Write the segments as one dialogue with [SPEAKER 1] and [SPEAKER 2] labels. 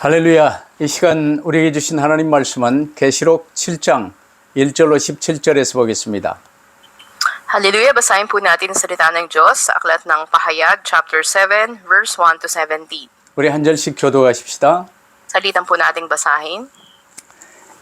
[SPEAKER 1] 할렐루야. 이 시간 우리에게 주신 하나님 말씀은 계시록 7장 1절로 17절에서 보겠습니다.
[SPEAKER 2] Hallelujah! Basahin po natin ang salita ng Diyos sa Aklat ng Pahayag, chapter 7, verse 1 to 17.
[SPEAKER 1] 우리 한 절씩 교도하십시다.
[SPEAKER 2] Salitan po nating basahin.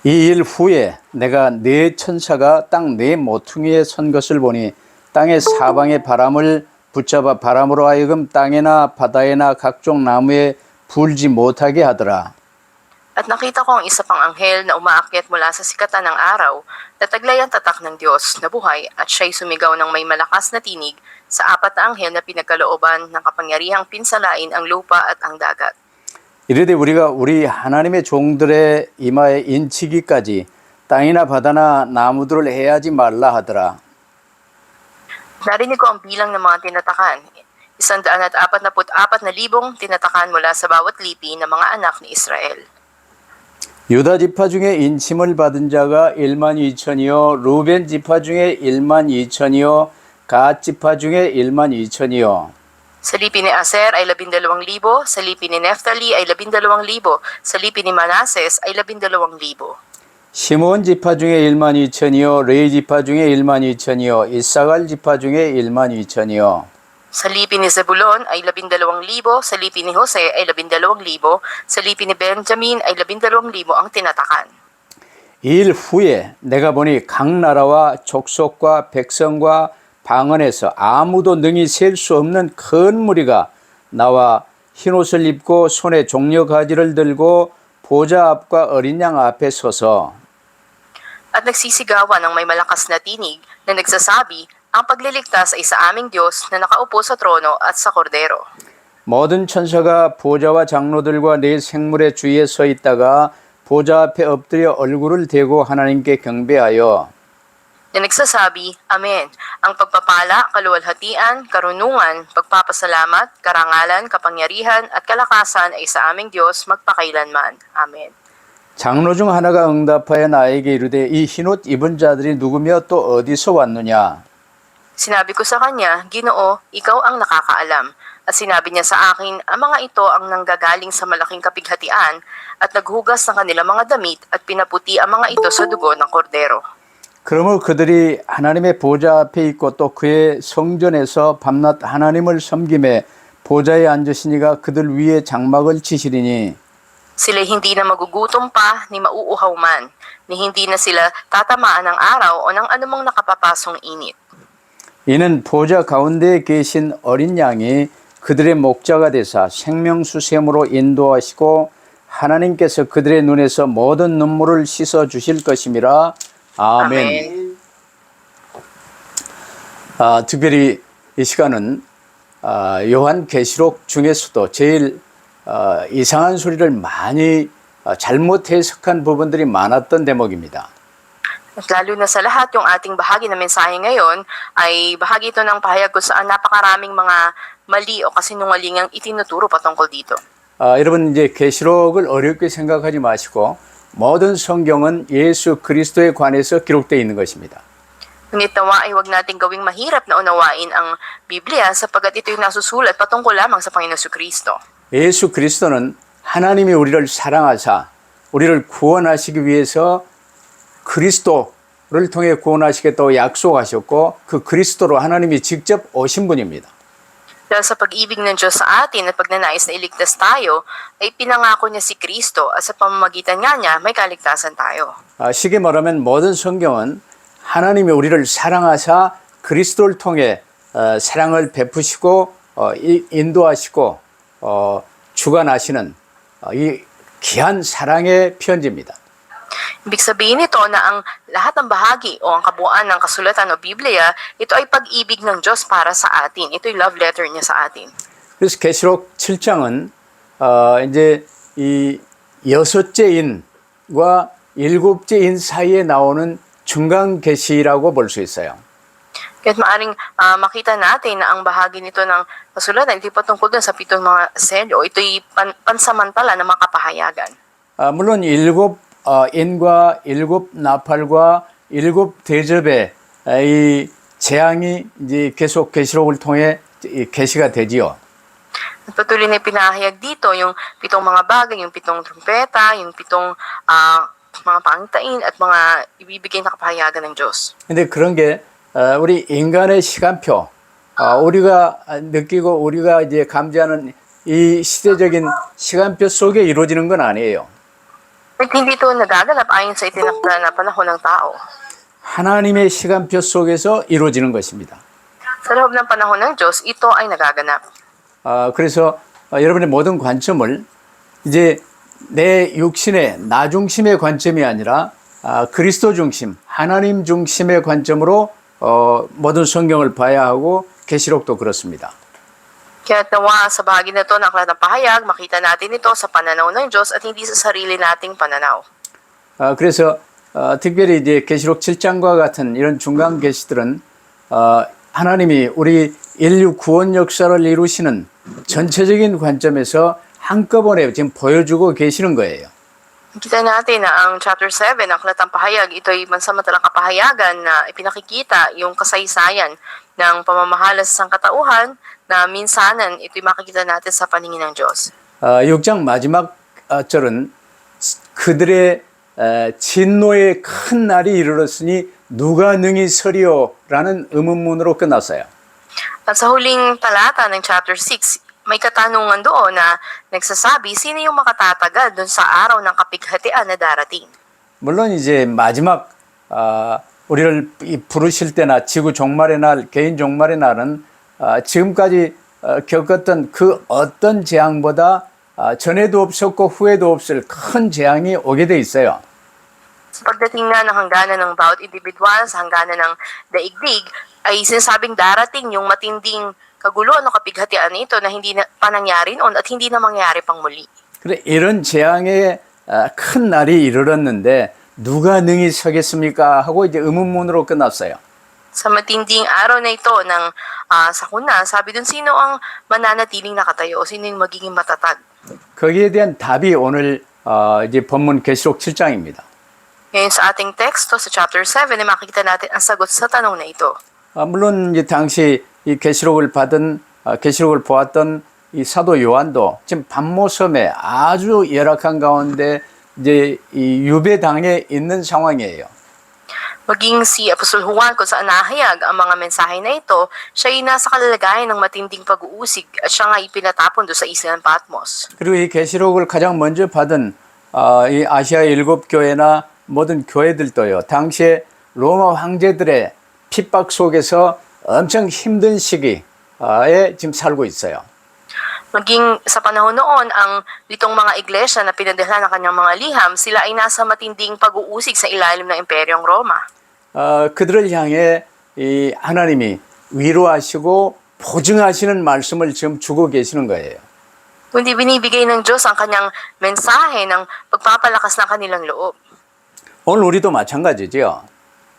[SPEAKER 1] 이 일 후에 내가 네 천사가 땅 네 모퉁이에 선 것을 보니 땅의 사방의 바람을 붙잡아 바람으로 하여금 땅에나 바다에나 각종 나무에 불지 못하게 하더라.
[SPEAKER 2] At nakita ko ang isa pang anghel na umaakyat mula sa sikatan ng araw, na taglay ang tatak ng Diyos na buhay at siya'y sumigaw ng may malakas na tinig sa apat na anghel na pinagkalooban ng kapangyarihang pinsalain ang lupa at ang dagat.
[SPEAKER 1] 이르되 우리가 우리 하나님의 종들의 이마에 인치기까지 땅이나 바다나 나무들을 해하지 말라 하더라.
[SPEAKER 2] Narinig ko ang bilang ng mga tinatakan, 144,000 tinatakan mula sa bawat lipi ng mga anak ni Israel.
[SPEAKER 1] 유다 지파 중에 인침을 받은 자가 12,000이요 루벤 지파 중에 12,000이요 갓 지파 중에 12,000이요
[SPEAKER 2] Sa lipi ni Aser ay 12,000, sa lipi ni Neftali ay 12,000, sa lipi ni Manases ay 12,000.
[SPEAKER 1] 시므온 지파 중에 12,000이요 레위 지파 중에 12,000이요 이사갈 지파 중에 12,000이요
[SPEAKER 2] Sa lipi ni Zebulon ay 12,000, sa lipi ni Jose ay 12,000, sa lipi ni Benjamin ay 12,000 ang tinatakan.
[SPEAKER 1] 이 일 후에 내가 보니 각 나라와 족속과 백성과 방언에서 아무도 능히 셀 수 없는 큰 무리가 나와 흰옷을 입고 손에 종려 가지를 들고 보좌 앞과 어린 양 앞에 서서
[SPEAKER 2] At nagsisigawan ng may malakas na tinig na nagsasabi, ang pagliligtas ay sa aming Diyos na nakaupo sa trono at sa kordero.
[SPEAKER 1] 모든 천사가 보좌와 장로들과 네 생물의 주위에 서 있다가 보좌 앞에 엎드려 얼굴을 대고 하나님께 경배하여
[SPEAKER 2] Na nagsasabi, Amen. Ang pagpapala, kaluwalhatian, karunungan, pagpapasalamat, karangalan, kapangyarihan at kalakasan ay sa aming Diyos magpakailanman. Amen.
[SPEAKER 1] 장로 중 하나가 응답하여 나에게 이르되 이 흰옷 입은 자들이 누구며 또 어디서 왔느냐
[SPEAKER 2] Sinabi ko sa kanya, Ginoo, ikaw ang nakakaalam. At sinabi niya sa akin, ang mga ito ang nanggagaling sa malaking kapighatian at naghugas ng kanilang mga damit at pinaputi ang mga ito sa dugo ng kordero.
[SPEAKER 1] 그러므로 그들이 하나님의 보좌 앞에 있고 또 그의 성전에서 밤낮 하나님을 섬김에 보좌에 앉으시니가 그들 위에 장막을 치시리니
[SPEAKER 2] Sila'y hindi na magugutom pa ni mauuhaw man, ni hindi na sila tatamaan ng araw o ng anumang nakapapasong init.
[SPEAKER 1] 이는 보좌 가운데에 계신 어린 양이 그들의 목자가 되사 생명수샘으로 인도하시고 하나님께서 그들의 눈에서 모든 눈물을 씻어 주실 것임이라. 아멘. 특별히 이 시간은 요한계시록 중에서도 제일 이상한 소리를 많이 잘못 해석한 부분들이 많았던 대목입니다.
[SPEAKER 2] At lalo na sa lahat, yung ating bahagi na mensahe ngayon ay bahagi ito ng pahayag kung saan napakaraming mga mali o kasinungalingang itinuturo patungkol dito.
[SPEAKER 1] 여러분 이제 계시록을 어렵게 생각하지 마시고 모든 성경은 예수 그리스도에 관해서 기록되어 있는 것입니다.
[SPEAKER 2] Ngunit nawa ay huwag nating gawing mahirap na unawain ang Biblia sapagkat ito yung nasusulat patungkol lamang sa Panginoon Jesucristo.
[SPEAKER 1] 예수 그리스도는 하나님이 우리를 사랑하사 우리를 구원하시기 위해서 그리스도를 통해 구원하시겠다고 약속하셨고 그 그리스도로 하나님이 직접 오신 분입니다.
[SPEAKER 2] Dahil sa pag-ibig ng Diyos sa atin at pagnanais na iligtas tayo, ay pinangako niya si Kristo at sa pamamagitan nga niya may kaligtasan tayo.
[SPEAKER 1] 쉽게 말하면 모든 성경은 하나님이 우리를 사랑하사 그리스도를 통해 사랑을 베푸시고 인도하시고 주관하시는 이 귀한 사랑의 편지입니다.
[SPEAKER 2] Ibig sabihin nito na ang lahat ng bahagi o ang kabuuan ng kasulatan o Biblia, ito ay pag-ibig ng Diyos para sa atin. Ito yung love letter niya sa atin.
[SPEAKER 1] 그래서 계시록 7장은 이제 이 여섯째 인과 일곱째 인 사이에 나오는 중간 계시라고 볼 수 있어요.
[SPEAKER 2] Kaya't maaring makita natin na ang bahagi nito ng kasulatan, ito patungkol dun sa pitong mga selyo. Ito'y pansamantala na makapahayagan.
[SPEAKER 1] 물론 일곱 인과 일곱 나팔과 일곱 대접의 이 재앙이 이제 계속 계시록을 통해 계시가 되지요.
[SPEAKER 2] At patuloy na pinahayag dito yung 7 mga bagay, yung 7 trumpeta, yung 7 mga pangitain at mga ibibigay na kapahayagan ng Diyos.
[SPEAKER 1] 근데 그런 게 우리 인간의 시간표, 우리가 느끼고 우리가 이제 감지하는 이 시대적인 시간표 속에 이루어지는 건 아니에요.
[SPEAKER 2] At hindi ito nagaganap ayon sa itinakda na panahon ng tao.
[SPEAKER 1] 하나님의 시간표 속에서 이루어지는 것입니다.
[SPEAKER 2] Sa loob ng panahon ng Diyos, ito ay nagaganap.
[SPEAKER 1] 그래서 여러분의 모든 관점을 이제 내 육신의 나 중심의 관점이 아니라 그리스도 중심, 하나님 중심의 관점으로 모든 성경을 봐야 하고 계시록도 그렇습니다.
[SPEAKER 2] Kaya nawa sa bahagi na ito ng aklat ng pahayag, makita natin ito sa pananaw ng Diyos at hindi sa sarili nating pananaw.
[SPEAKER 1] 그래서 특별히 이제 계시록 7장과 같은 이런 중간 계시들은 하나님이 우리 인류 구원 역사를 이루시는 전체적인 관점에서 한꺼번에 지금 보여주고 계시는 거예요.
[SPEAKER 2] Kita natin na ang chapter 7 ng aklat ng pahayag, ito ay mansamantalang kapahayagan na ipinakikita yung kasaysayan ng pamamahala sa sangkatauhan na minsanan ito'y makikita natin sa paningin ng Diyos.
[SPEAKER 1] 6장 마지막 절은 그들의 진노의 큰 날이 이르렀으니 누가 능히 서리오라는 의문문으로 끝났어요.
[SPEAKER 2] At sa huling talata ng chapter 6, may katanungan doon na nagsasabi, sino yung makatatagal doon sa araw ng kapighatian na darating?
[SPEAKER 1] 물론 이제 마지막 우리를 부르실 때나 지구 종말의 날, 개인 종말의 날은 지금까지 겪었던 그 어떤 재앙보다 전에도 없었고 후에도 없을 큰 재앙이 오게 돼 있어요.
[SPEAKER 2] Sa pagdating na ng hangganan ng bawat individual sa hangganan ng daigdig, ay sinasabing darating yung matinding kaguluhan o kapighatian nito na hindi na pa nangyari noon at hindi na mangyari pang muli.
[SPEAKER 1] 그래 이런 재앙의 큰 날이 이르렀는데 누가 능히 서겠습니까? 하고 이제 의문문으로 끝났어요.
[SPEAKER 2] Sa matinding araw na ito ng sakuna, sabi dun, sino ang mananatiling nakatayo? Sino yung magiging matatag?
[SPEAKER 1] 거기에 대한 답이 오늘 이제 본문 계시록 7장입니다.
[SPEAKER 2] Ngayon sa ating teksto, sa chapter 7, ay makikita natin ang sagot sa tanong na ito.
[SPEAKER 1] 물론 이제 당시 이 계시록을 보았던 이 사도 요한도 지금 반모섬에 아주 열악한 가운데 이제 이 유배당에 있는 상황이에요.
[SPEAKER 2] Maging si Apostol Juan kung saan nahayag ang mga mensahe na ito, siya ay nasa kalalagayan ng matinding pag-uusig at siya nga ipinatapon doon sa isla ng Patmos.
[SPEAKER 1] 그리고 이 계시록을 가장 먼저 받은 이 아시아 7교회나 모든 교회들도요. 당시에 로마 황제들의 핍박 속에서 엄청 힘든 시기에 지금 살고 있어요.
[SPEAKER 2] Maging sa panahon noon, ang litong mga iglesia na pinadala ng kanyang mga liham, sila ay nasa matinding pag-uusig sa ilalim ng Imperyong Roma.
[SPEAKER 1] 그들을 향해 이 하나님이 위로하시고 보증하시는 말씀을 지금 주고 계시는 거예요.
[SPEAKER 2] Kundi binibigay ng Diyos ang kanyang mensahe ng pagpapalakas ng kanilang loob.
[SPEAKER 1] 오늘 우리도 마찬가지죠.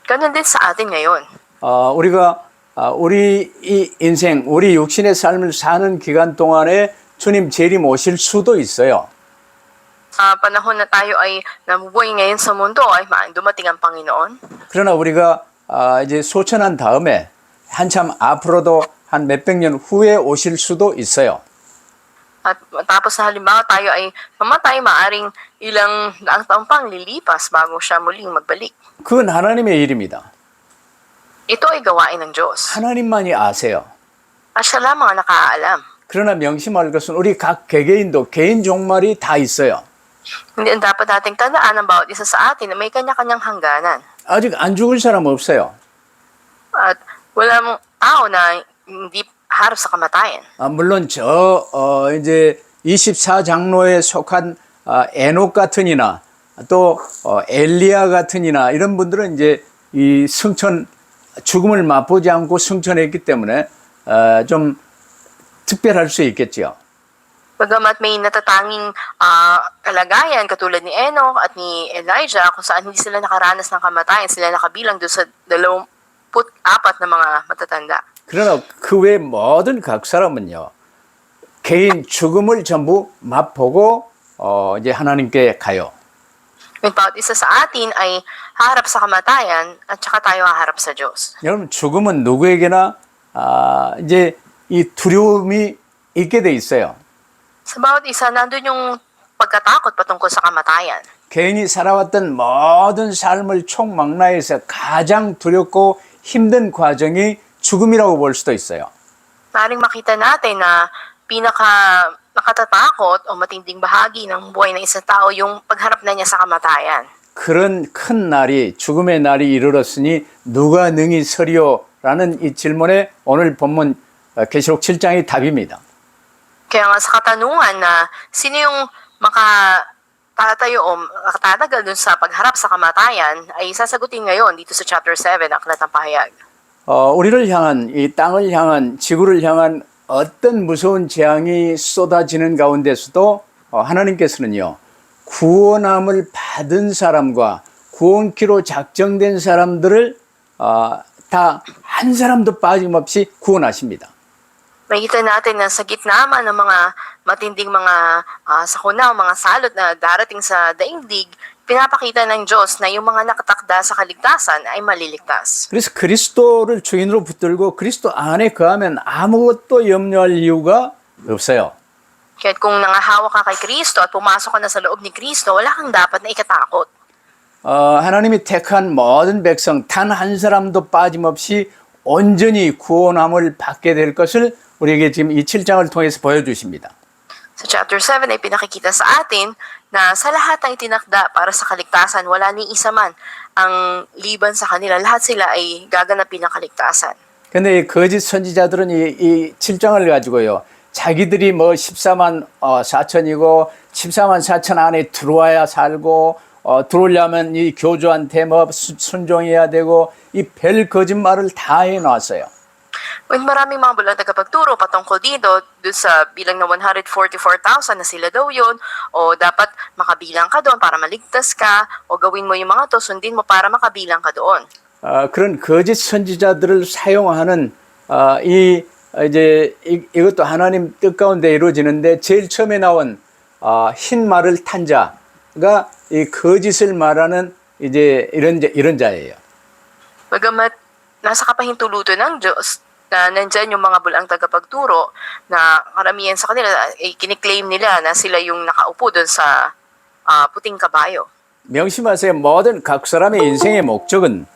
[SPEAKER 2] Ganun din sa atin ngayon.
[SPEAKER 1] 우리가 우리 이 인생, 우리 육신의 삶을 사는 기간 동안에 주님 재림 오실 수도 있어요.
[SPEAKER 2] Panahon na tayo ay namubuhay ngayon sa mundo ay dumating ang Panginoon.
[SPEAKER 1] 그러나 우리가 이제 소천한 다음에 한참 앞으로도 한 몇백 년 후에 오실 수도 있어요.
[SPEAKER 2] At tapos na halimbawa tayo ay mamatay, maaring ilang daang taon pang lilipas bago siya muling magbalik.
[SPEAKER 1] 그건 하나님의 일입니다.
[SPEAKER 2] Ito ay gawain ng Diyos.
[SPEAKER 1] 하나님만이 아세요.
[SPEAKER 2] At siya lamang ang nakaalam.
[SPEAKER 1] 그러나 명심할 것은 우리 각 개개인도 개인 종말이 다 있어요.
[SPEAKER 2] Hindi ang dapat nating tandaan ng bawat isa sa atin na may kanya-kanyang hangganan.
[SPEAKER 1] 아직 안 죽을 사람 없어요.
[SPEAKER 2] At wala mong tao na hindi harap sa kamatayan.
[SPEAKER 1] 물론 이제 24장로에 속한 에녹 같은 이나 또 엘리야 같은 이나 이런 분들은 이제 이 승천 죽음을 맛보지 않고 승천했기 때문에 좀 특별할 수 있겠죠.
[SPEAKER 2] Bagamat may natatanging kalagayan katulad ni Enoch at ni Elijah kung saan hindi sila nakaranas ng kamatayan, sila nakabilang doon sa 24 na mga matatanda.
[SPEAKER 1] 그러나 그 외 모든 각 사람은요 개인 죽음을 전부 맛보고 이제 하나님께 가요.
[SPEAKER 2] May bawat isa sa atin ay harap sa kamatayan at saka tayo haharap sa Diyos.
[SPEAKER 1] 여러분 죽음은 누구에게나 이제 이 두려움이 있게 돼 있어요.
[SPEAKER 2] Sa bawat isa, nandun yung pagkatakot patungkol sa kamatayan.
[SPEAKER 1] 개인이 살아왔던 모든 삶을 총망라해서 가장 두렵고 힘든 과정이 죽음이라고 볼 수도 있어요.
[SPEAKER 2] Maring makita natin na pinaka nakatatakot o matinding bahagi ng buhay ng isang tao yung pagharap na niya sa kamatayan.
[SPEAKER 1] 그런 큰 날이 죽음의 날이 이르렀으니 누가 능히 서리오라는 이 질문에 오늘 본문 계시록 7장이 답입니다.
[SPEAKER 2] Kaya nga sa katanungan na sino yung makatatayo o makatatagal dun sa pagharap sa kamatayan ay sasagutin ngayon dito sa chapter 7 ng Aklat ng Pahayag.
[SPEAKER 1] 우리를 향한 이 땅을 향한 지구를 향한 어떤 무서운 재앙이 쏟아지는 가운데서도 하나님께서는요 구원함을 받은 사람과 구원키로 작정된 사람들을 다 한 사람도 빠짐없이 구원하십니다.
[SPEAKER 2] Makita natin na sa gitna man ng mga matinding mga sakuna o mga salot na darating sa daigdig, pinapakita ng Diyos na yung mga nakatakda sa kaligtasan ay maliligtas.
[SPEAKER 1] 그래서 그리스도를 주인으로 붙들고 그리스도 안에 거하면 아무것도 염려할 이유가 없어요.
[SPEAKER 2] Kaya kung nangahawak ka kay Kristo at pumasok ka na sa loob ni Kristo, wala kang dapat na ikatakot.
[SPEAKER 1] 하나님이 택한 모든 백성 단 한 사람도 빠짐없이 온전히 구원함을 받게 될 것을 우리에게 지금 이 7장을 통해서 보여주십니다.
[SPEAKER 2] Sa chapter 7 ay pinakikita sa atin na sa lahat ng itinakda para sa kaligtasan, wala ni isa man ang liban sa kanila. Lahat sila ay gaganapin ng kaligtasan.
[SPEAKER 1] 근데 이 거짓 선지자들은 이 7장을 가지고요. 자기들이 뭐 14만 4천이고 14만 4천 안에 들어와야 살고 들어오려면 이 교주한테 뭐 순종해야 되고 이 별 거짓말을 다 해놨어요.
[SPEAKER 2] When maraming mga bulang tagapagturo patungkol dito, dun sa bilang na 144,000 na sila daw yun, o dapat makabilang ka doon para maligtas ka, o gawin mo yung mga to, sundin mo para makabilang ka doon.
[SPEAKER 1] 그런 거짓 선지자들을 사용하는 이것도 하나님 뜻 가운데 이루어지는데 제일 처음에 나온 흰 말을 탄 자가 이 거짓을 말하는 이런 자예요.
[SPEAKER 2] Bagamat nasa kapahintulutan ng Diyos na nandyan yung mga bulang tagapagturo na karamihan sa kanila ay kiniklaim nila na sila yung nakaupo doon sa puting kabayo.
[SPEAKER 1] 명심하세요. 모든 각 사람의 인생의 목적은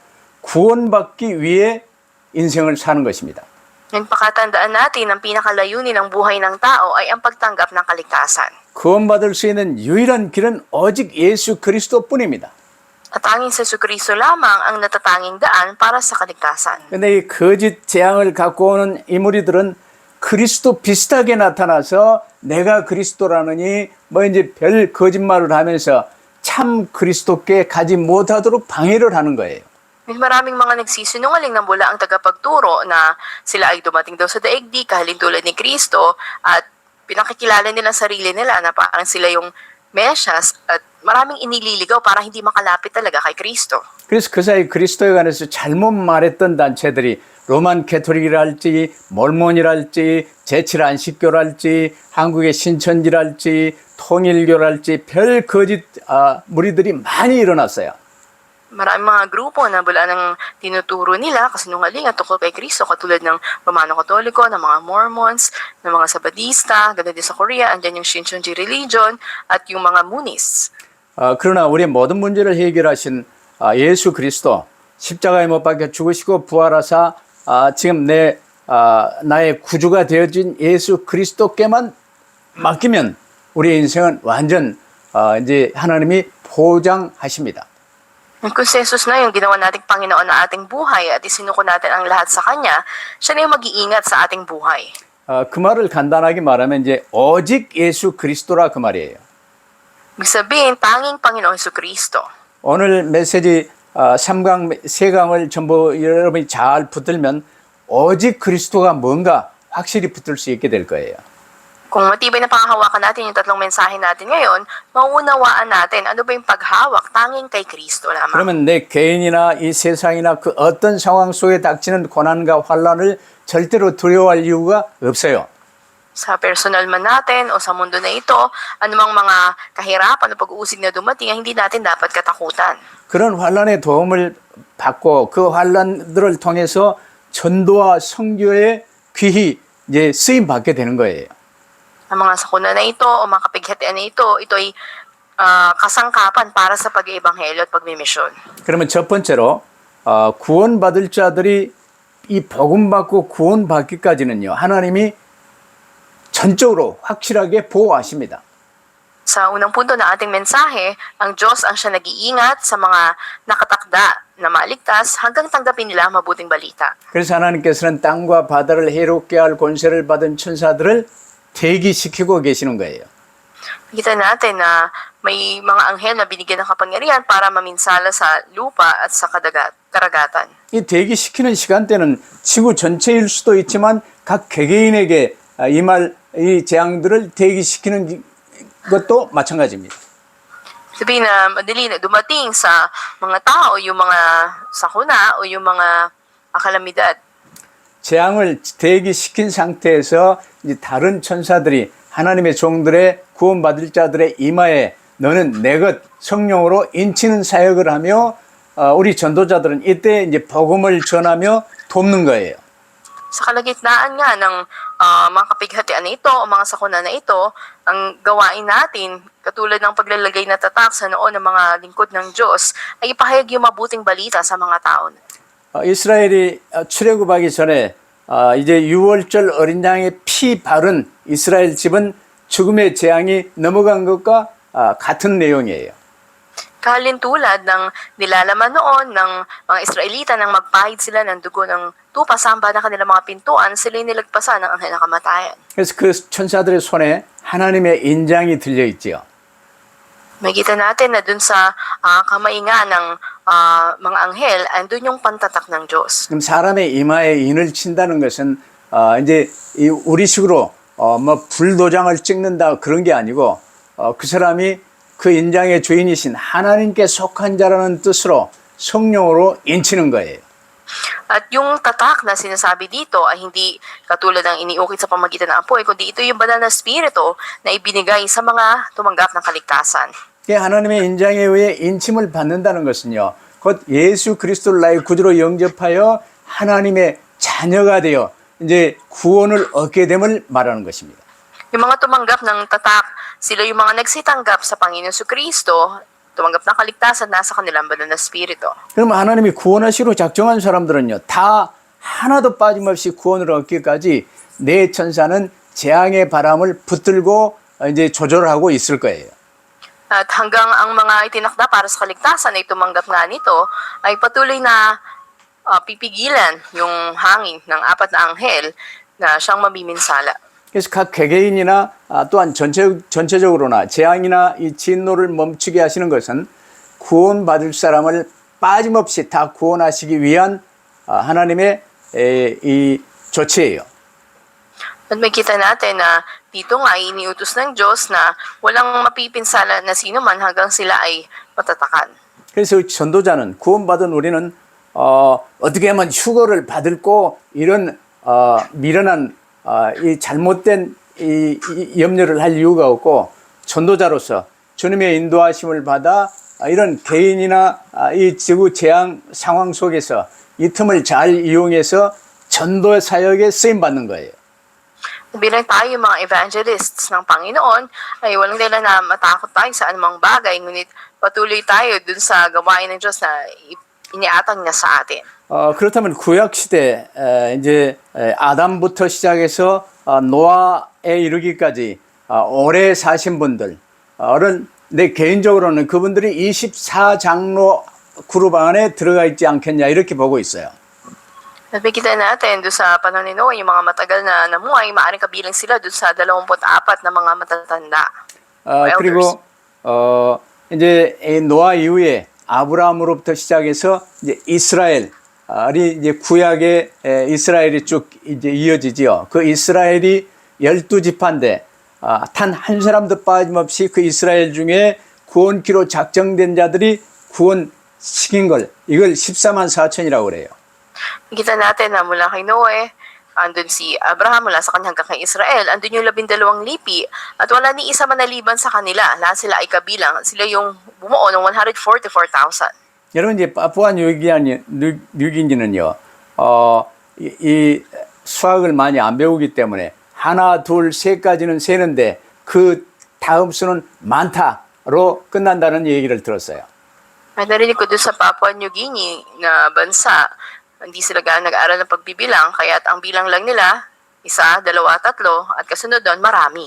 [SPEAKER 1] 구원받기 위해 인생을 사는 것입니다.
[SPEAKER 2] Nagpakatandaan natin ang pinakalayunin ng buhay ng tao ay ang pagtanggap ng kaligtasan.
[SPEAKER 1] 구원받을 수 있는 유일한 길은 오직 예수 그리스도뿐입니다.
[SPEAKER 2] At tanging sa Jesucristo lamang ang natatanging daan para sa kaligtasan.
[SPEAKER 1] 근데 이 거짓 재앙을 갖고 오는 이 무리들은 그리스도 비슷하게 나타나서 내가 그리스도라느니 뭐 이제 별 거짓말을 하면서 참 그리스도께 가지 못하도록 방해를 하는 거예요.
[SPEAKER 2] Maraming mga nagsisinungaling ng bula ang tagapagturo na sila ay dumating daw sa daigdig kahalin tulad ni Kristo at pinakikilala nilang sarili nila na parang sila yung Mesyas at maraming inililigaw para hindi makalapit talaga kay Kristo.
[SPEAKER 1] 그래서 그 사이 그리스도에 관해서 잘못 말했던 단체들이 로만 캐토릭이랄지 몰몬이랄지 제칠 안식교랄지 한국의 신천지랄지 통일교랄지 별 거짓 무리들이 많이 일어났어요.
[SPEAKER 2] Maraming mga grupo na bula ng tinuturo nila kasinungalingan tungkol kay Kristo katulad ng Romano Katoliko, ng mga Mormons, ng mga Sabadista, ganoon din sa Korea, andyan yung Shincheonji religion at yung mga Moonists.
[SPEAKER 1] 그러나 우리의 모든 문제를 해결하신 예수 그리스도 십자가에 못 박혀 죽으시고 부활하사 지금 나의 구주가 되어진 예수 그리스도께만 맡기면 우리의 인생은 완전 이제 하나님이 보장하십니다.
[SPEAKER 2] Kung si Jesus na yung ginawa nating Panginoon na ating buhay at isinuko natin ang lahat sa Kanya, siya na yung mag-iingat sa ating buhay.
[SPEAKER 1] 그 말을 간단하게 말하면 이제 오직 예수 그리스도라 그 말이에요.
[SPEAKER 2] Ibig sabihin, tanging Panginoon Jesucristo.
[SPEAKER 1] 오늘 메시지 3강, 3강을 전부 여러분이 잘 붙들면 오직 그리스도가 뭔가 확실히 붙들 수 있게 될 거예요.
[SPEAKER 2] Kung matibay na pangahawakan natin yung tatlong mensahe natin ngayon, mauunawaan natin ano ba yung paghawak tanging kay Kristo lamang.
[SPEAKER 1] 그러면 내 개인이나 이 세상이나 그 어떤 상황 속에 닥치는 고난과 환란을 절대로 두려워할 이유가 없어요.
[SPEAKER 2] Sa personal man natin o sa mundo na ito, anumang mga kahirapan o pag-uusig na dumating ay hindi natin dapat katakutan.
[SPEAKER 1] 그런 환란의 도움을 받고 그 환란들을 통해서 전도와 선교에 귀히 이제 쓰임 받게 되는 거예요.
[SPEAKER 2] Ang mga sakuna na ito o mga kapighatian na ito, ito ay kasangkapan para sa pag-iebanghelyo at pagmimisyon.
[SPEAKER 1] 그러면 첫 번째로 구원받을 자들이 이 복음 받고 구원받기까지는요. 하나님이 전적으로 확실하게 보호하십니다.
[SPEAKER 2] Sa unang punto ng ating mensahe, ang Diyos ang siya nag-iingat sa mga nakatakda na maligtas hanggang tanggapin nila ang mabuting balita.
[SPEAKER 1] 그래서 하나님께서는 땅과 바다를 해롭게 할 권세를 받은 천사들을 대기시키고 계시는 거예요.
[SPEAKER 2] Kita natin na may mga anghel na binigyan ng kapangyarihan para maminsala sa lupa at sa karagatan.
[SPEAKER 1] 이 대기시키는 시간대는 지구 전체일 수도 있지만 각 개개인에게 임할 이 재앙들을 대기시키는 것도 마찬가지입니다.
[SPEAKER 2] Sabihin na madali na dumating sa mga tao yung mga sakuna o yung mga kalamidad.
[SPEAKER 1] 재앙을 대기시킨 상태에서 이제 다른 천사들이 하나님의 종들의 구원받을 자들의 이마에 너는 내 것 성령으로 인치는 사역을 하며 우리 전도자들은 이때 이제 복음을 전하며 돕는 거예요.
[SPEAKER 2] Sa kalagitnaan nga ng mga kapighatian na ito o mga sakuna na ito, ang gawain natin, katulad ng paglalagay na tatak sa noon ng mga lingkod ng Diyos, ay ipahayag yung mabuting balita sa mga tao.
[SPEAKER 1] 이스라엘이 출애굽하기 전에 이제 유월절 어린 양의 피 바른 이스라엘 집은 죽음의 재앙이 넘어간 것과 같은 내용이에요.
[SPEAKER 2] Kahalintulad ng nilalaman noon ng mga Israelita nang magpahid sila ng dugo ng tupa sa hamba ng kanilang mga pintuan, sila'y nilagpasan ng anghel ng kamatayan.
[SPEAKER 1] 그래서 그 천사들의 손에 하나님의 인장이 들려 있지요.
[SPEAKER 2] Makikita natin na dun sa kamay nga ng mga anghel, andun yung pantatak ng Diyos.
[SPEAKER 1] 그럼 사람의 이마에 인을 친다는 것은 이제 우리식으로 뭐 불도장을 찍는다 그런 게 아니고 그 사람이 그 인장의 주인이신 하나님께 속한 자라는 뜻으로 성령으로 인치는 거예요.
[SPEAKER 2] At yung tatak na sinasabi dito ay hindi katulad ng iniukit sa pamagitan ng apoy, kundi ito yung banal na spirito na ibinigay sa mga tumanggap ng kaligtasan.
[SPEAKER 1] 하나님의 인장에 의해 인침을 받는다는 것은요, 곧 예수 그리스도를 나의 구주로 영접하여 하나님의 자녀가 되어 이제 구원을 얻게 됨을 말하는 것입니다.
[SPEAKER 2] Yung mga tumanggap ng tatak, sila yung mga nagsitanggap sa Panginoon Kristo, tumanggap ng kaligtasan nasa kanilang banal na spirito.
[SPEAKER 1] 그럼 하나님이 구원하시로 작정한 사람들은요, 다 하나도 빠짐없이 구원을 얻기까지 내 천사는 재앙의 바람을 붙들고 이제 조절하고 있을 거예요.
[SPEAKER 2] At hanggang ang mga itinakda para sa kaligtasan ay tumanggap nga nito, ay patuloy na pipigilan yung hangin ng apat na anghel na siyang mamiminsala.
[SPEAKER 1] 그래서 각 개개인이나 또한 전체적으로나 재앙이나 이 진노를 멈추게 하시는 것은 구원받을 사람을 빠짐없이 다 구원하시기 위한 하나님의 이 조치예요.
[SPEAKER 2] At makita natin na dito nga ay iniutos ng Diyos na walang mapipinsala na sino man hanggang sila ay matatakan.
[SPEAKER 1] 그래서 전도자는 구원받은 우리는 어떻게 하면 휴거를 받을고 이런 미련한 이 잘못된 이 염려를 할 이유가 없고 전도자로서 주님의 인도하심을 받아 이런 개인이나 이 지구 재앙 상황 속에서 이 틈을 잘 이용해서 전도 사역에 쓰임 받는 거예요.
[SPEAKER 2] Bilang tayo mga evangelists ng Panginoon, ay walang dahilan na matakot tayo sa anumang bagay, ngunit patuloy tayo dun sa gawain ng Diyos na iniatang niya sa atin.
[SPEAKER 1] 그렇다면 구약 시대 이제 아담부터 시작해서 노아에 이르기까지 오래 사신 분들, 내 개인적으로는 그분들이 24장로 그룹 안에 들어가 있지 않겠냐 이렇게 보고 있어요.
[SPEAKER 2] At makita natin doon sa panahon ni Noah, yung mga matagal na namuhay, maaaring kabilang sila doon sa 24 na mga matatanda.
[SPEAKER 1] 그리고 이제 노아 이후에 아브라함으로부터 시작해서 이제 이스라엘이 이제 구약의 이스라엘이 쭉 이제 이어지지요. 그 이스라엘이 12지파인데 단 한 사람도 빠짐없이 그 이스라엘 중에 구원기로 작정된 자들이 구원시킨 걸 이걸 14만 4천이라고 그래요.
[SPEAKER 2] Kita natin na mula kay Noe, andun si Abraham, mula sa kanya hanggang kay Israel, andun yung 12 lipi, at wala ni isa manaliban sa kanila. Lahat sila ay kabilang. Sila yung bumuo ng 144,000.
[SPEAKER 1] 여러분 이제 파푸아 뉴기니는요, 이 수학을 많이 안 배우기 때문에 하나, 둘, 셋까지는 세는데 그 다음 수는 많다로 끝난다는 얘기를 들었어요.
[SPEAKER 2] At narinig ko doon sa Papua New Guinea na bansa, hindi sila gaano nag-aaral ng pagbibilang, kaya't ang bilang lang nila, isa, dalawa, tatlo, at kasunod doon, marami.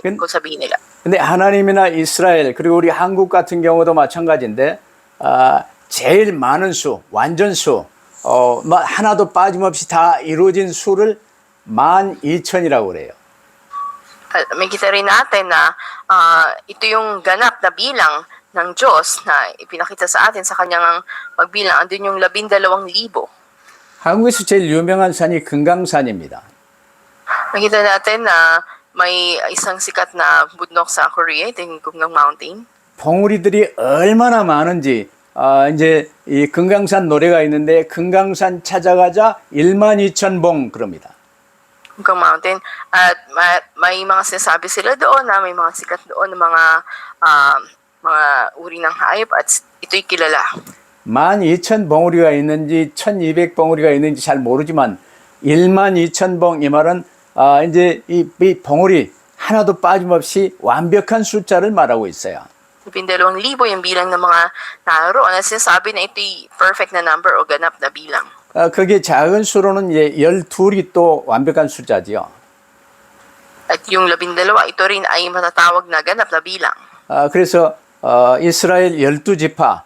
[SPEAKER 2] Kung sabihin nila.
[SPEAKER 1] 근데 하나님이나 이스라엘 그리고 우리 한국 같은 경우도 마찬가지인데 제일 많은 수, 완전수, 하나도 빠짐없이 다 이루어진 수를 12,000이라고 그래요.
[SPEAKER 2] May kita rin natin na ito yung ganap na bilang ng Diyos na ipinakita sa atin sa kanyang magbilang. Andun yung 12,000.
[SPEAKER 1] 한국에서 제일 유명한 산이 금강산입니다.
[SPEAKER 2] Nakita natin na may isang sikat na bundok sa Korea, ito yung Kumgang Mountain.
[SPEAKER 1] 봉우리들이 얼마나 많은지 이제 이 금강산 노래가 있는데 금강산 찾아가자 12,000봉 그럽니다.
[SPEAKER 2] Kumgang Mountain. At may mga sinasabi sila doon na may mga sikat doon ng mga uri ng hayop at ito'y kilala.
[SPEAKER 1] 12,000봉우리가 있는지 1,200봉우리가 있는지 잘 모르지만 12,000봉 이 말은 이제 이 봉우리 하나도 빠짐없이 완벽한 숫자를 말하고 있어요.
[SPEAKER 2] 12,000 yung bilang ng mga naroon at sinasabi na ito'y perfect na number o ganap na bilang.
[SPEAKER 1] 그게 작은 수로는 이제 12이 또 완벽한 숫자지요.
[SPEAKER 2] At yung 12, ito rin ay matatawag na ganap na bilang.
[SPEAKER 1] 그래서 이스라엘 12지파,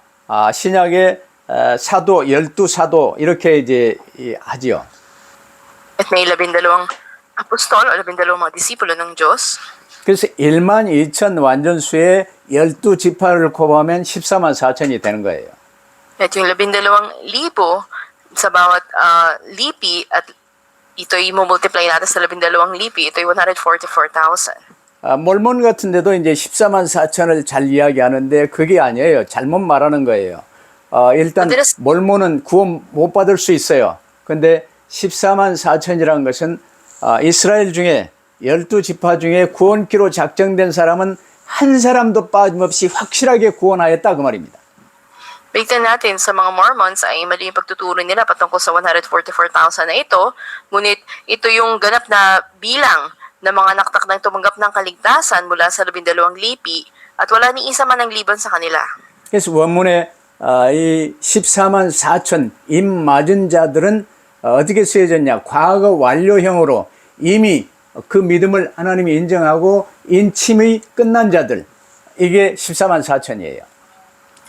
[SPEAKER 1] 신약의 사도 12사도 이렇게 이제 하지요.
[SPEAKER 2] At may 12 apostol o 12 mga disipulo ng Diyos.
[SPEAKER 1] 그래서 12,000 완전수에 12지파를 곱하면 144,000이 되는 거예요.
[SPEAKER 2] At yung 12,000 sa bawat lipi at ito'y multiply natin sa 12,000 lipi, ito'y 144,000.
[SPEAKER 1] 몰몬 같은 데도 이제 144,000을 잘 이야기하는데 그게 아니에요. 잘못 말하는 거예요. 일단 몰몬은 구원 못 받을 수 있어요. 근데 144,000이라는 것은 이스라엘 중에 12지파 중에 구원기로 작정된 사람은 한 사람도 빠짐없이 확실하게 구원하였다 그 말입니다.
[SPEAKER 2] Bigtan natin sa mga Mormons ay mali yung pagtuturo nila patungkol sa 144,000 na ito. Ngunit ito yung ganap na bilang ng mga naktakdang tumanggap ng kaligtasan mula sa 12 lipi at wala ni isa man ang liban sa kanila.
[SPEAKER 1] 그래서 원문에 이 144,000 입 맞은 자들은 어떻게 쓰여졌냐? 과거 완료형으로 이미 그 믿음을 하나님이 인정하고 인침이 끝난 자들. 이게 144,000이에요.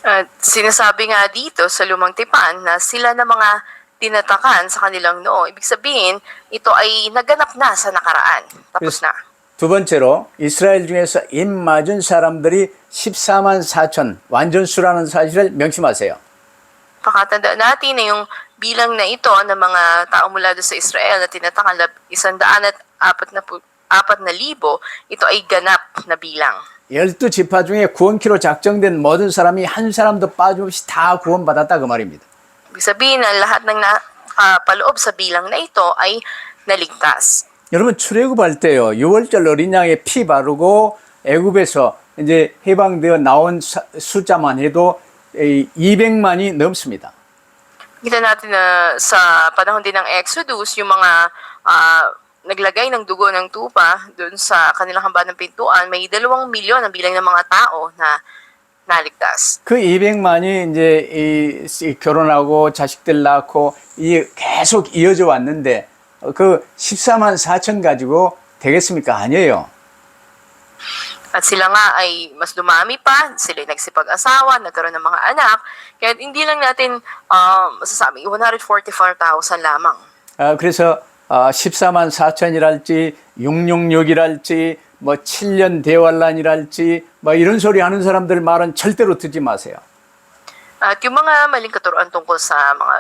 [SPEAKER 2] At sinasabi nga dito sa Lumang Tipan na sila na mga tinatakan sa kanilang noo. Ibig sabihin, ito ay naganap na sa nakaraan. Tapos na.
[SPEAKER 1] 두 번째로 이스라엘 중에서 입 맞은 사람들이 144,000 완전수라는 사실을 명심하세요.
[SPEAKER 2] Pakatandaan natin na yung bilang na ito ng mga tao mula doon sa Israel na tinatakan 144,000, ito ay ganap na bilang.
[SPEAKER 1] 12지파 중에 구원키로 작정된 모든 사람이 한 사람도 빠짐없이 다 구원받았다 그 말입니다.
[SPEAKER 2] Ibig sabihin na lahat ng nakapaloob sa bilang na ito ay naligtas.
[SPEAKER 1] 여러분 출애굽할 때요. 6월절 어린 양의 피 바르고 애굽에서 이제 해방되어 나온 숫자만 해도 200만이 넘습니다.
[SPEAKER 2] Kita natin na sa panahon din ng Exodus, yung mga naglagay ng dugo ng tupa doon sa kanilang hambanang pintuan, may 2 milyon ang bilang ng mga tao na naligtas.
[SPEAKER 1] 그 200만이 이제 이 결혼하고 자식들 낳고 이 계속 이어져 왔는데 그 144,000 가지고 되겠습니까? 아니에요.
[SPEAKER 2] At sila nga ay mas dumami pa, sila nagsipag-asawa, nagkaroon ng mga anak, kaya hindi lang natin masasabi 144,000 lamang.
[SPEAKER 1] 그래서 144,000이랄지 666이랄지 뭐 7년 대환란이랄지 뭐 이런 소리 하는 사람들 말은 절대로 듣지 마세요.
[SPEAKER 2] At yung mga maling katuruan tungkol sa mga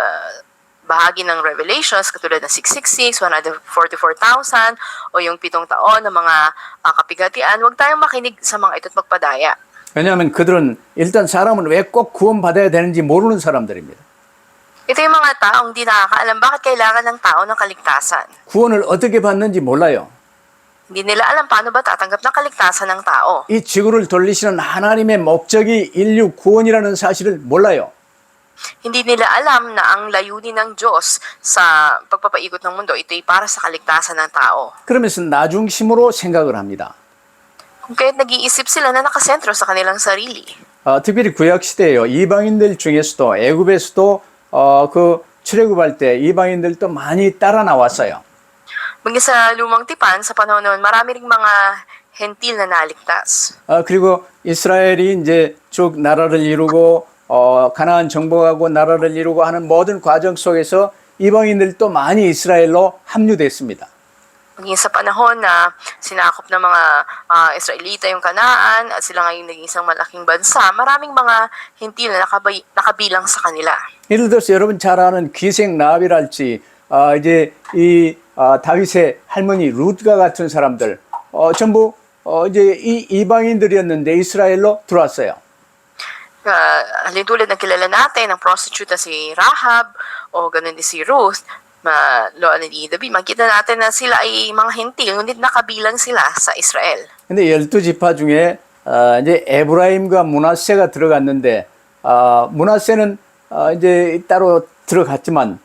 [SPEAKER 2] bahagi ng Revelations, katulad ng 666, 144,000, o yung 7 taon ng mga kapigatian, huwag tayong makinig sa mga ito at magpadaya.
[SPEAKER 1] 왜냐하면 그들은 일단 사람은 왜 꼭 구원받아야 되는지 모르는 사람들입니다.
[SPEAKER 2] Ito yung mga taong di nakakaalam bakit kailangan ng tao ng kaligtasan.
[SPEAKER 1] 구원을 어떻게 받는지 몰라요.
[SPEAKER 2] Hindi nila alam paano ba tatanggap ng kaligtasan ng tao.
[SPEAKER 1] 이 지구를 돌리시는 하나님의 목적이 인류 구원이라는 사실을 몰라요.
[SPEAKER 2] Hindi nila alam na ang layunin ng Diyos sa pagpapaikot ng mundo, ito'y para sa kaligtasan ng tao.
[SPEAKER 1] 그러면서 나중심으로 생각을 합니다.
[SPEAKER 2] Kung kaya't nag-iisip sila na nakasentro sa kanilang sarili.
[SPEAKER 1] 특별히 구약 시대에요. 이방인들 중에서도 애굽에서도 그 출애굽할 때 이방인들도 많이 따라 나왔어요.
[SPEAKER 2] Maging sa lumang tipan, sa panahon noon, marami ring mga hentil na naligtas.
[SPEAKER 1] 그리고 이스라엘이 이제 쭉 나라를 이루고 가나안 정복하고 나라를 이루고 하는 모든 과정 속에서 이방인들도 많이 이스라엘로 합류됐습니다.
[SPEAKER 2] Maging sa panahon na sinakop ng mga Israelita yung Kanaan at sila ngayon naging isang malaking bansa, maraming mga hentil na nakabilang sa kanila.
[SPEAKER 1] 예를 들어서 여러분 잘 아는 기생라합이랄지 이제 이 다윗의 할머니 룻과 같은 사람들 전부 이제 이 이방인들이었는데 이스라엘로 들어왔어요.
[SPEAKER 2] Halintulad ng kilala natin, ang prostitute na si Rahab o ganun din si Ruth, loan ni David, makita natin na sila ay mga hentil, ngunit nakabilang sila sa Israel.
[SPEAKER 1] 근데 12지파 중에 이제 에브라임과 므낫세가 들어갔는데 므낫세는 이제 따로 들어갔지만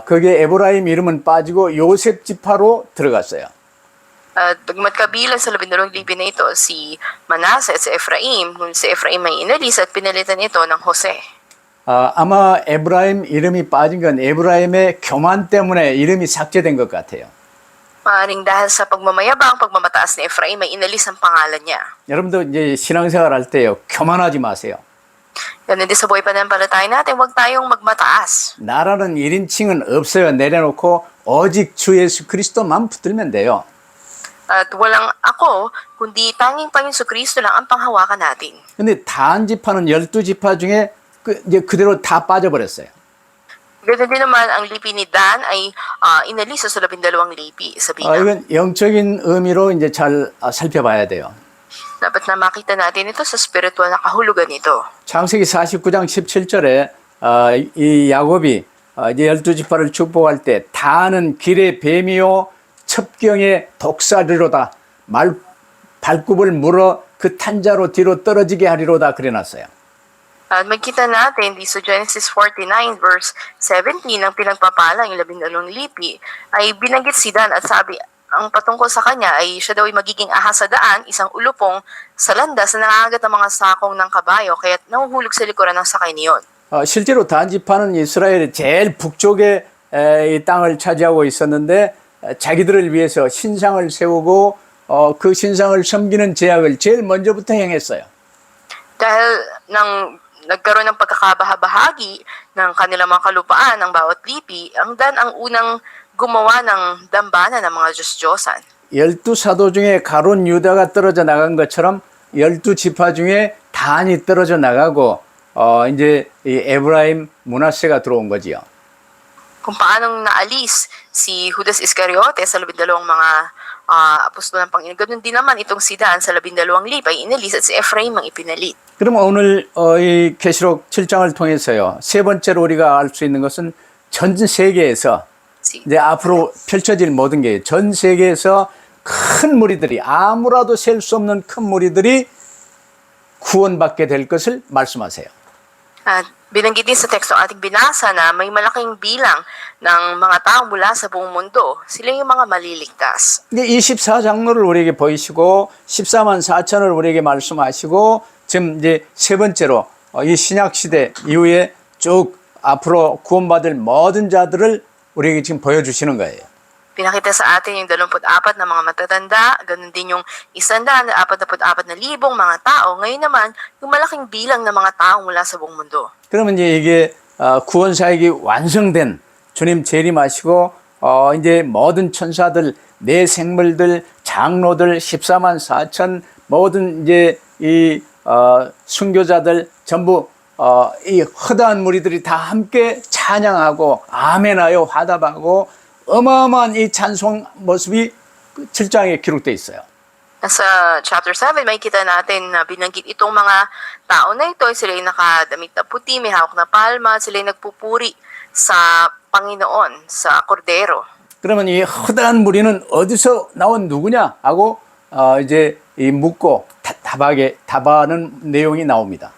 [SPEAKER 1] 거기에 에브라임 이름은 빠지고 요셉 지파로 들어갔어요.
[SPEAKER 2] At bagamat kabilang sa 12 lipi na ito si Manasseh at si Ephraim, ngunit si Ephraim ay inalis at pinalitan ito ng Jose.
[SPEAKER 1] 아마 에브라임 이름이 빠진 건 에브라임의 교만 때문에 이름이 삭제된 것 같아요.
[SPEAKER 2] Maaaring dahil sa pagmamayabang, pagmamataas ni Ephraim ay inalis ang pangalan niya.
[SPEAKER 1] 여러분도 이제 신앙생활 할 때요 교만하지 마세요.
[SPEAKER 2] Ganun din sa buhay pananampalataya natin, huwag tayong magmataas.
[SPEAKER 1] 나라는 1인칭은 없어요. 내려놓고 오직 주 예수 그리스도만 붙들면 돼요.
[SPEAKER 2] At walang ako, kundi tanging Panginoon Kristo lang ang panghawakan natin.
[SPEAKER 1] 근데 다한 지파는 12지파 중에 이제 그대로 다 빠져버렸어요.
[SPEAKER 2] Ganun din naman ang lipi ni Dan ay inalis sa 12 lipi sa bilang.
[SPEAKER 1] 이건 영적인 의미로 이제 잘 살펴봐야 돼요.
[SPEAKER 2] Dapat na makita natin ito sa spiritual na kahulugan nito.
[SPEAKER 1] 창세기 49장 17절에 이 야곱이 이제 12지파를 축복할 때 다는 길의 뱀이요 첩경의 독사리로다 발굽을 물어 그 탄자로 뒤로 떨어지게 하리로다 그래놨어요.
[SPEAKER 2] At magkita natin di sa Genesis 49 verse 17 ang pinagpapalang yung 12 lipi ay binanggit si Dan at sabi ang patungkol sa kanya ay siya daw ay magiging ahas sa daan, isang ulupong sa landas na nangangagat ang mga sakong ng kabayo kaya't nahuhulog sa likuran ng sakay niyon.
[SPEAKER 1] 실제로 단지파는 이스라엘의 제일 북쪽에 이 땅을 차지하고 있었는데 자기들을 위해서 신상을 세우고 그 신상을 섬기는 제약을 제일 먼저부터 행했어요.
[SPEAKER 2] Dahil nagkaroon ng pagkakabahabahagi ng kanilang mga kalupaan ng bawat lipi, ang Dan ang unang gumawa ng dambana ng mga Diyos-Diyosan.
[SPEAKER 1] 12사도 중에 가론 유다가 떨어져 나간 것처럼 12지파 중에 단이 떨어져 나가고 이제 이 에브라임 므낫세가 들어온 거지요.
[SPEAKER 2] Kung paanong naalis si Judas Iscariote sa 12 mga apostol ng Panginoon. Ganun din naman itong si Dan sa 12 lipay inalis at si Ephraim ang ipinalit.
[SPEAKER 1] 그러면 오늘 이 계시록 7장을 통해서요. 세 번째로 우리가 알 수 있는 것은 전 세계에서 이제 앞으로 펼쳐질 모든 게 전 세계에서 큰 무리들이 아무라도 셀 수 없는 큰 무리들이 구원받게 될 것을 말씀하세요.
[SPEAKER 2] At binanggit din sa teksto ating binasa na may malaking bilang ng mga tao mula sa buong mundo. Sila yung mga maliligtas.
[SPEAKER 1] 이제 24장로를 우리에게 보이시고 14만 4천을 우리에게 말씀하시고 지금 이제 세 번째로 이 신약 시대 이후에 쭉 앞으로 구원받을 모든 자들을 우리에게 지금 보여주시는 거예요.
[SPEAKER 2] Pinakita sa atin yung 24 na mga matatanda, ganun din yung 144,000 mga tao. Ngayon naman, yung malaking bilang ng mga tao mula sa buong mundo.
[SPEAKER 1] 그러면 이제 이게 구원 사역이 완성된 주님 재림하시고 이제 모든 천사들, 내 생물들, 장로들 14만 4천 모든 이제 이 순교자들 전부 이 허다한 무리들이 다 함께 찬양하고 아멘하여 화답하고 어마어마한 이 찬송 모습이 7장에 기록되어 있어요.
[SPEAKER 2] Sa chapter 7, makikita natin na binanggit itong mga tao na ito, sila ay nakadamit na puti, may hawak na palma, sila ay nagpupuri sa Panginoon, sa Kordero.
[SPEAKER 1] 그러면 이 허다한 무리는 어디서 나온 누구냐 하고 이제 이 묻고 답하는 내용이 나옵니다.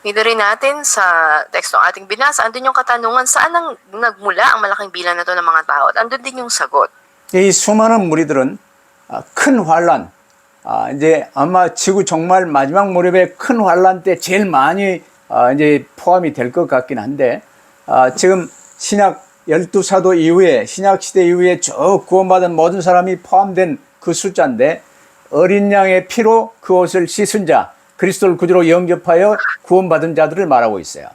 [SPEAKER 2] Dito rin natin sa teksto ating binasa, andun yung katanungan, saan nagmula ang malaking bilang na to ng mga tao? At andun din yung sagot.
[SPEAKER 1] 이 수많은 무리들은 큰 환란, 이제 아마 지구 종말 마지막 무렵에 큰 환란 때 제일 많이 이제 포함이 될 것 같긴 한데, 지금 신약 12사도 이후에, 신약 시대 이후에 쭉 구원받은 모든 사람이 포함된 그 숫자인데, 어린 양의 피로 그 옷을 씻은 자, 그리스도를 구주로 영접하여 구원받은 자들을 말하고 있어요.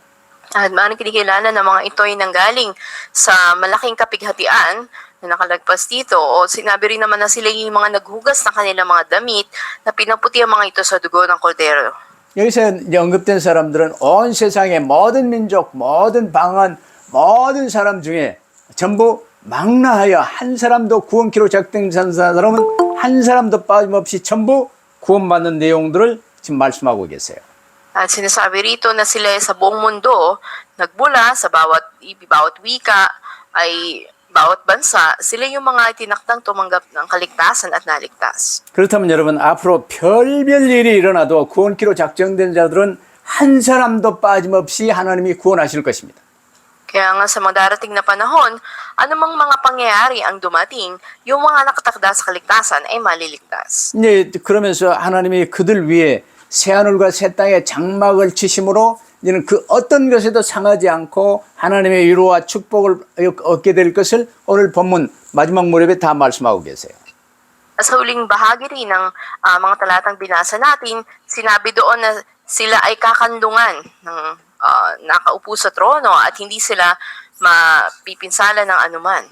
[SPEAKER 2] At maaaring kinikilala ng mga ito ay nanggaling sa malaking kapighatian na nakalagpas dito, o sinabi rin naman na sila yung mga naghugas ng kanilang mga damit na pinaputi ang mga ito sa dugo ng kordero.
[SPEAKER 1] 여기서 이제 언급된 사람들은 온 세상의 모든 민족, 모든 방언, 모든 사람 중에 전부 망라하여 한 사람도 구원키로 작정된 사람은 한 사람도 빠짐없이 전부 구원받는 내용들을 지금 말씀하고 계세요.
[SPEAKER 2] At sinasabi rito na sila sa buong mundo, nagmula sa bawat wika, ay bawat bansa, sila yung mga tinakdang tumanggap ng kaligtasan at naligtas.
[SPEAKER 1] 그렇다면 여러분, 앞으로 별별 일이 일어나도 구원키로 작정된 자들은 한 사람도 빠짐없이 하나님이 구원하실 것입니다.
[SPEAKER 2] Kaya nga sa mga darating na panahon, anumang mga pangyayari ang dumating, yung mga nakatakda sa kaligtasan ay maliligtas.
[SPEAKER 1] 이제 그러면서 하나님이 그들 위에 새하늘과 새 땅에 장막을 치심으로 이제는 그 어떤 것에도 상하지 않고 하나님의 위로와 축복을 얻게 될 것을 오늘 본문 마지막 무렵에 다 말씀하고 계세요.
[SPEAKER 2] Sa huling bahagi rin ng mga talatang binasa natin, sinabi doon na sila ay kakandungan ng nakaupo sa trono at hindi sila mapipinsala ng anuman.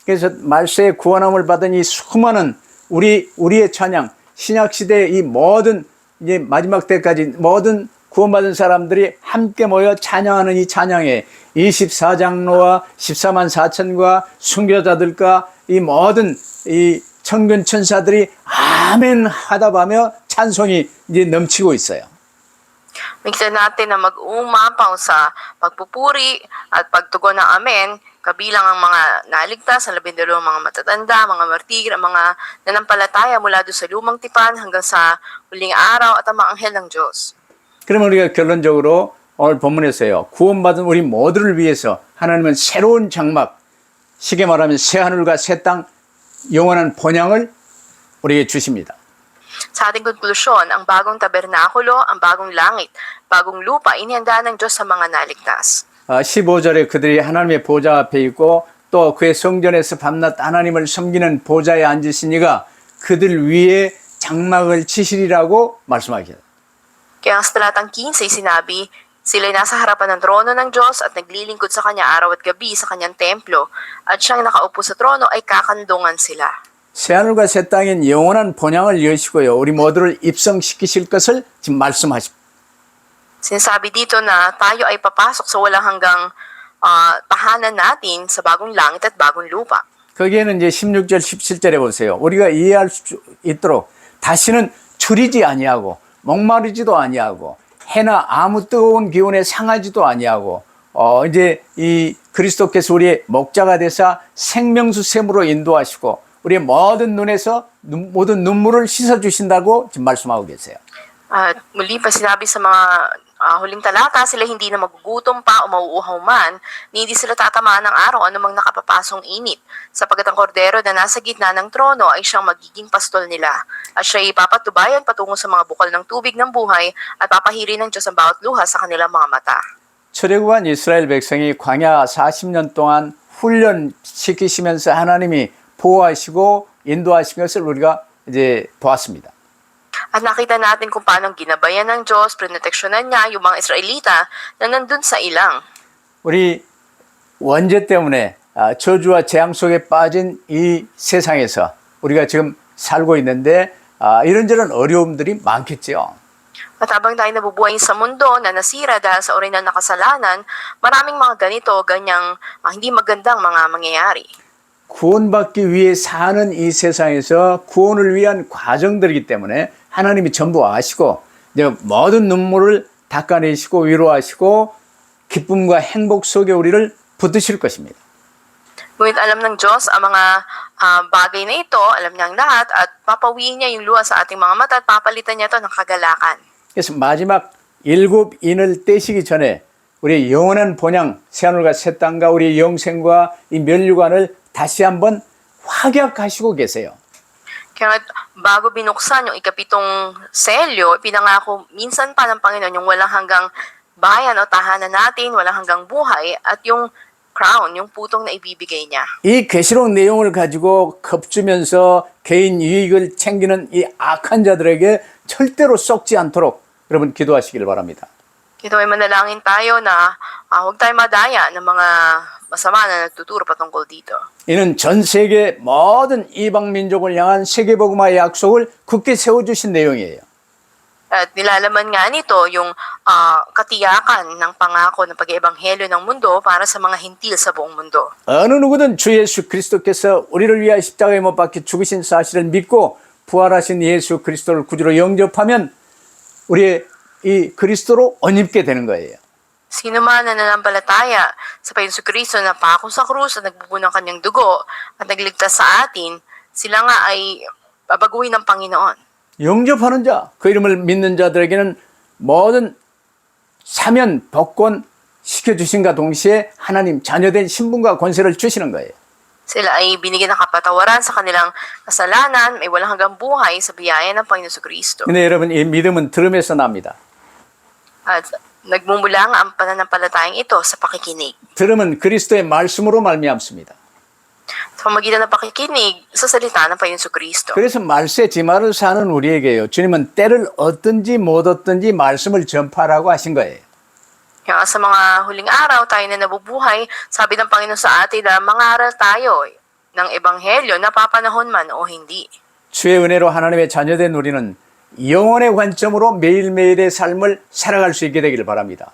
[SPEAKER 1] 그래서 말세에 구원함을 받은 이 수많은 우리의 찬양, 신약 시대의 이 모든 이제 마지막 때까지 모든 구원받은 사람들이 함께 모여 찬양하는 이 찬양에 24장로와 14만 4천과 순교자들과 이 모든 이 천군 천사들이 아멘 하다 보며 찬송이 이제 넘치고 있어요.
[SPEAKER 2] Miksa natin na mag-umapaw sa pagpupuri at pagtugon ng amen, kabilang ang mga naligtas, ang 12 mga matatanda, mga martir, ang mga nanampalataya mula doon sa lumang tipan hanggang sa huling araw at ang mga anghel ng Diyos.
[SPEAKER 1] 그러면 우리가 결론적으로 오늘 본문에서요, 구원받은 우리 모두를 위해서 하나님은 새로운 장막, 쉽게 말하면 새하늘과 새 땅, 영원한 본향을 우리에게 주십니다.
[SPEAKER 2] Sa ating konklusyon, ang bagong tabernakulo, ang bagong langit, bagong lupa, inihanda ng Diyos sa mga naligtas.
[SPEAKER 1] 15절에 그들이 하나님의 보좌 앞에 있고 또 그의 성전에서 밤낮 하나님을 섬기는 보좌에 앉으시니가 그들 위에 장막을 치시리라고 말씀하셨습니다.
[SPEAKER 2] Kaya sa talatang 15 sinabi, sila'y nasa harapan ng trono ng Diyos at naglilingkod sa Kanya araw at gabi sa Kanyang templo, at siyang nakaupo sa trono ay kakandungan sila.
[SPEAKER 1] 새하늘과 새 땅인 영원한 본향을 여시고요, 우리 모두를 입성시키실 것을 지금 말씀하십니다.
[SPEAKER 2] Sinasabi dito na tayo ay papasok sa walang hanggang tahanan natin sa bagong langit at bagong lupa.
[SPEAKER 1] 거기에는 이제 16절, 17절에 보세요. 우리가 이해할 수 있도록 다시는 추리지 아니하고 목마르지도 아니하고 해나 아무 뜨거운 기운에 상하지도 아니하고 이제 이 그리스도께서 우리의 목자가 되사 생명수 샘으로 인도하시고 우리의 모든 눈에서 모든 눈물을 씻어 주신다고 지금 말씀하고 계세요.
[SPEAKER 2] At muli pa sinabi sa mga huling talata, sila hindi na magugutom pa o mauuhaw man, ni hindi sila tatamaan ng araw anumang nakapapasong init, sapagkat ang kordero na nasa gitna ng trono ay siyang magiging pastol nila, at siya ipapatubayan patungo sa mga bukal ng tubig ng buhay at papahiri ng Diyos ang bawat luha sa kanilang mga mata.
[SPEAKER 1] 출애굽한 이스라엘 백성이 광야 40년 동안 훈련시키시면서 하나님이 보호하시고 인도하신 것을 우리가 이제 보았습니다.
[SPEAKER 2] At nakita natin kung paano ginabayan ng Diyos, proteksyonan niya yung mga Israelita na nandun sa ilang.
[SPEAKER 1] 우리 원죄 때문에 저주와 재앙 속에 빠진 이 세상에서 우리가 지금 살고 있는데 이런저런 어려움들이 많겠죠.
[SPEAKER 2] At habang tayo nabubuhay sa mundo na nasira dahil sa uri ng nakasalanan, maraming mga ganito, ganyang hindi magandang mga mangyayari.
[SPEAKER 1] 구원받기 위해 사는 이 세상에서 구원을 위한 과정들이기 때문에 하나님이 전부 아시고 이제 모든 눈물을 닦아내시고 위로하시고 기쁨과 행복 속에 우리를 붙드실 것입니다.
[SPEAKER 2] Ngunit alam ng Diyos ang mga bagay na ito, alam niya ang lahat, at papawiin niya yung luha sa ating mga mata at papalitan niya ito ng kagalakan.
[SPEAKER 1] 그래서 마지막 일곱 인을 떼시기 전에 우리 영원한 본향, 새하늘과 새 땅과 우리 영생과 이 면류관을 다시 한번 확약하시고 계세요.
[SPEAKER 2] Kaya nga, bago binuksan yung ikapitong selyo, pinangako minsan pa ng Panginoon yung walang hanggang bayan o tahanan natin, walang hanggang buhay, at yung crown, yung putong na ibibigay niya.
[SPEAKER 1] 이 계시록 내용을 가지고 겁주면서 개인 이익을 챙기는 이 악한 자들에게 절대로 썩지 않도록 여러분 기도하시길 바랍니다.
[SPEAKER 2] Ito ay manalangin tayo na huwag tayo madaya ng mga masama na nagtuturo patungkol dito.
[SPEAKER 1] 이는 전 세계 모든 이방 민족을 향한 세계복음화의 약속을 굳게 세워주신 내용이에요.
[SPEAKER 2] At nilalaman nga nito yung katiyakan ng pangako ng pag-iebanghelyo ng mundo para sa mga hintil sa buong mundo.
[SPEAKER 1] 어느 누구든 주 예수 그리스도께서 우리를 위하여 십자가에 못 박혀 죽으신 사실을 믿고 부활하신 예수 그리스도를 구주로 영접하면 우리의 이 그리스도로 언입게 되는 거예요.
[SPEAKER 2] Sino man na nanampalataya sa Panginoon Kristo na pako sa krus at nagbubuo ng kanyang dugo at nagligtas sa atin, sila nga ay babaguhin ng Panginoon.
[SPEAKER 1] 영접하는 자, 그 이름을 믿는 자들에게는 모든 사면, 복권 시켜주신과 동시에 하나님 자녀된 신분과 권세를 주시는 거예요.
[SPEAKER 2] Sila ay binigyan ng kapatawaran sa kanilang kasalanan, may walang hanggang buhay sa biyaya ng Panginoon Kristo.
[SPEAKER 1] 근데 여러분 이 믿음은 들음에서 납니다.
[SPEAKER 2] At nagmumula nga ang pananampalatayang ito sa pakikinig.
[SPEAKER 1] 들음은 그리스도의 말씀으로 말미암습니다.
[SPEAKER 2] Sa pamagitan ng pakikinig sa salita ng Panginoon Kristo.
[SPEAKER 1] 그래서 말세 지말을 사는 우리에게요. 주님은 때를 얻든지 못 얻든지 말씀을 전파하라고 하신 거예요.
[SPEAKER 2] Kaya sa mga huling araw tayo na nabubuhay, sabi ng Panginoon sa atin na mangaral tayo ng ebanghelyo, napapanahon man o hindi.
[SPEAKER 1] 주의 은혜로 하나님의 자녀된 우리는 영혼의 관점으로 매일매일의 삶을 살아갈 수 있게 되기를 바랍니다.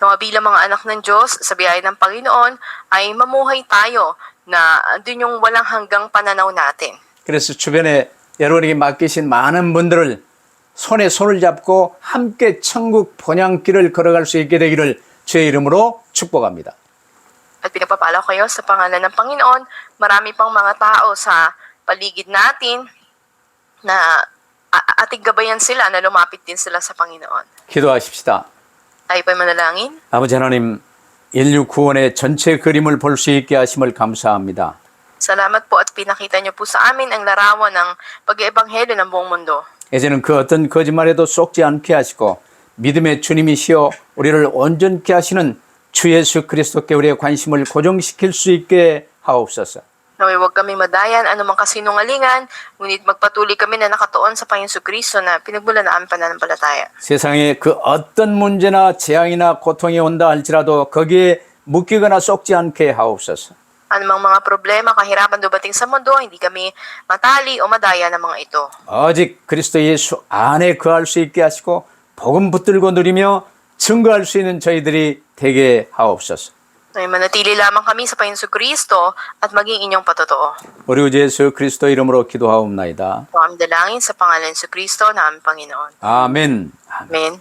[SPEAKER 2] Mga bilang mga anak ng Diyos, sa biyaya ng Panginoon, ay mamuhay tayo na andun yung walang hanggang pananaw natin.
[SPEAKER 1] 그래서 주변에 여러분에게 맡기신 많은 분들을 손에 손을 잡고 함께 천국 본향길을 걸어갈 수 있게 되기를 주의 이름으로 축복합니다.
[SPEAKER 2] At pinagpapala ko kayo sa pangalan ng Panginoon, marami pang mga tao sa paligid natin na ating gabayan sila na lumapit din sila sa Panginoon.
[SPEAKER 1] 기도하십시다.
[SPEAKER 2] Tayo pa'y manalangin.
[SPEAKER 1] 아버지 하나님, 인류 구원의 전체 그림을 볼 수 있게 하심을 감사합니다.
[SPEAKER 2] Salamat po at pinakita niyo po sa amin ang larawan ng pag-iebanghelyo ng buong mundo.
[SPEAKER 1] 이제는 그 어떤 거짓말에도 쏙지 않게 하시고 믿음의 주님이시여 우리를 온전케 하시는 주 예수 그리스도께 우리의 관심을 고정시킬 수 있게 하옵소서.
[SPEAKER 2] Naway huwag kaming madayan anumang kasinungalingan, ngunit magpatuloy kami na nakatuon sa Panginoon Kristo na pinagmulan na aming pananampalataya.
[SPEAKER 1] 세상에 그 어떤 문제나 재앙이나 고통이 온다 할지라도 거기에 묶이거나 쏙지 않게 하옵소서.
[SPEAKER 2] Anumang mga problema, kahirapan dumating sa mundo, hindi kami matali o madaya ng mga ito.
[SPEAKER 1] 오직 그리스도 예수 안에 거할 수 있게 하시고 복음 붙들고 누리며 증거할 수 있는 저희들이 되게 하옵소서.
[SPEAKER 2] Naway manatili lamang kami sa Panginoon Kristo at maging inyong patotoo.
[SPEAKER 1] 우리 주 예수 그리스도 이름으로 기도하옵나이다.
[SPEAKER 2] Ito ang dalangin sa pangalan sa Kristo na aming Panginoon.
[SPEAKER 1] 아멘.
[SPEAKER 2] Amen.